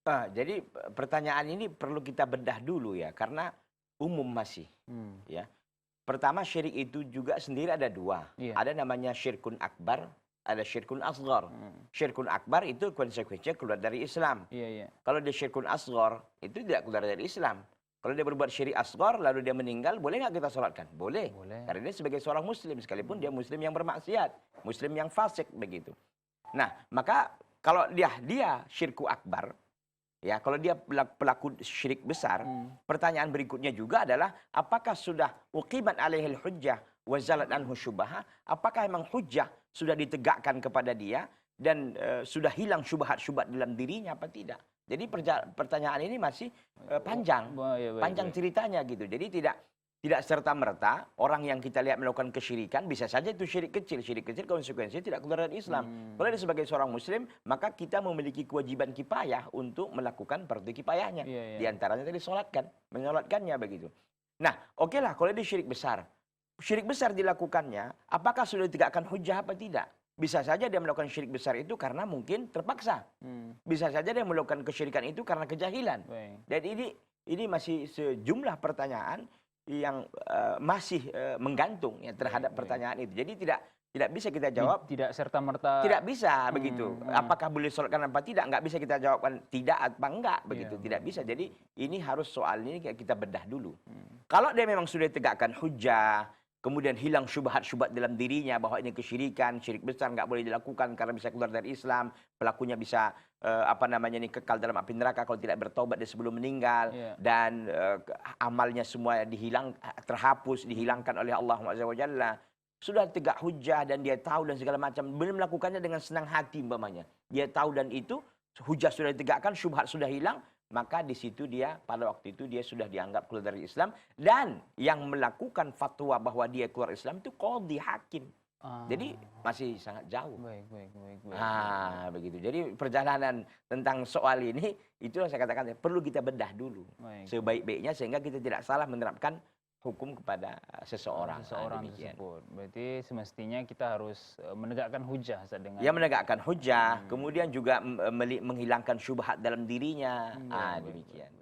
Jadi pertanyaan ini perlu kita bedah dulu ya, karena umum masih. Ya. Pertama, syirik itu juga sendiri ada dua. Iya. Ada namanya syirkun akbar, ada syirkun asghar. Syirkun akbar itu konsekuensinya keluar dari Islam. Iya, iya. Kalau dia syirkun asghar, itu tidak keluar dari Islam. Kalau dia berbuat syirik asghar, lalu dia meninggal, boleh nggak kita sholatkan? Boleh. Boleh. Karena dia sebagai seorang muslim, sekalipun dia muslim yang bermaksiat, muslim yang fasik, begitu. Nah, maka kalau dia syirku akbar, ya, kalau dia pelaku syirik besar, pertanyaan berikutnya juga adalah apakah sudah uqimat alaihil hujjah wa zalat anhu syubhah? Apakah memang hujjah sudah ditegakkan kepada dia dan sudah hilang syubhat-syubhat dalam dirinya apa tidak? Jadi pertanyaan ini masih panjang, panjang ceritanya gitu. Jadi tidak serta-merta orang yang kita lihat melakukan kesyirikan, bisa saja itu syirik kecil. Syirik kecil konsekuensinya tidak keluar dari Islam. Kalau dia sebagai seorang muslim, maka kita memiliki kewajiban kifayah untuk melakukan fardu kifayahnya. Di antaranya tadi sholatkan, menyolatkannya begitu. Nah, oke lah kalau dia syirik besar. Syirik besar dilakukannya, apakah sudah ditegakkan hujjah apa tidak? Bisa saja dia melakukan syirik besar itu karena mungkin terpaksa. Bisa saja dia melakukan kesyirikan itu karena kejahilan. Dan ini masih sejumlah pertanyaan yang masih menggantung ya terhadap pertanyaan itu. Jadi tidak bisa kita jawab. Tidak serta-merta. Tidak bisa begitu. Apakah boleh sholatkan apa tidak? Nggak bisa kita jawabkan tidak apa enggak begitu. Tidak bisa. Jadi ini harus soal ini kita bedah dulu. Kalau dia memang sudah ditegakkan hujjah, kemudian hilang syubhat-syubhat dalam dirinya bahwa ini kesyirikan, syirik besar nggak boleh dilakukan karena bisa keluar dari Islam, pelakunya bisa kekal dalam api neraka kalau tidak bertobat dia sebelum meninggal, dan amalnya semua terhapus, dihilangkan oleh Allah SWT. Sudah tegak hujah dan dia tahu dan segala macam, belum melakukannya dengan senang hati umpamanya. Dia tahu dan itu hujah sudah ditegakkan, syubhat sudah hilang, maka di situ dia pada waktu itu dia sudah dianggap keluar dari Islam, dan yang melakukan fatwa bahwa dia keluar Islam itu qadhi hakim. Jadi masih sangat jauh. Baik. Begitu. Jadi perjalanan tentang soal ini itulah saya katakan perlu kita bedah dulu sebaik-baiknya sehingga kita tidak salah menerapkan hukum kepada seseorang tersebut. Berarti semestinya kita harus menegakkan hujah dengan menegakkan hujah, kemudian juga menghilangkan syubhat dalam dirinya. Demikian.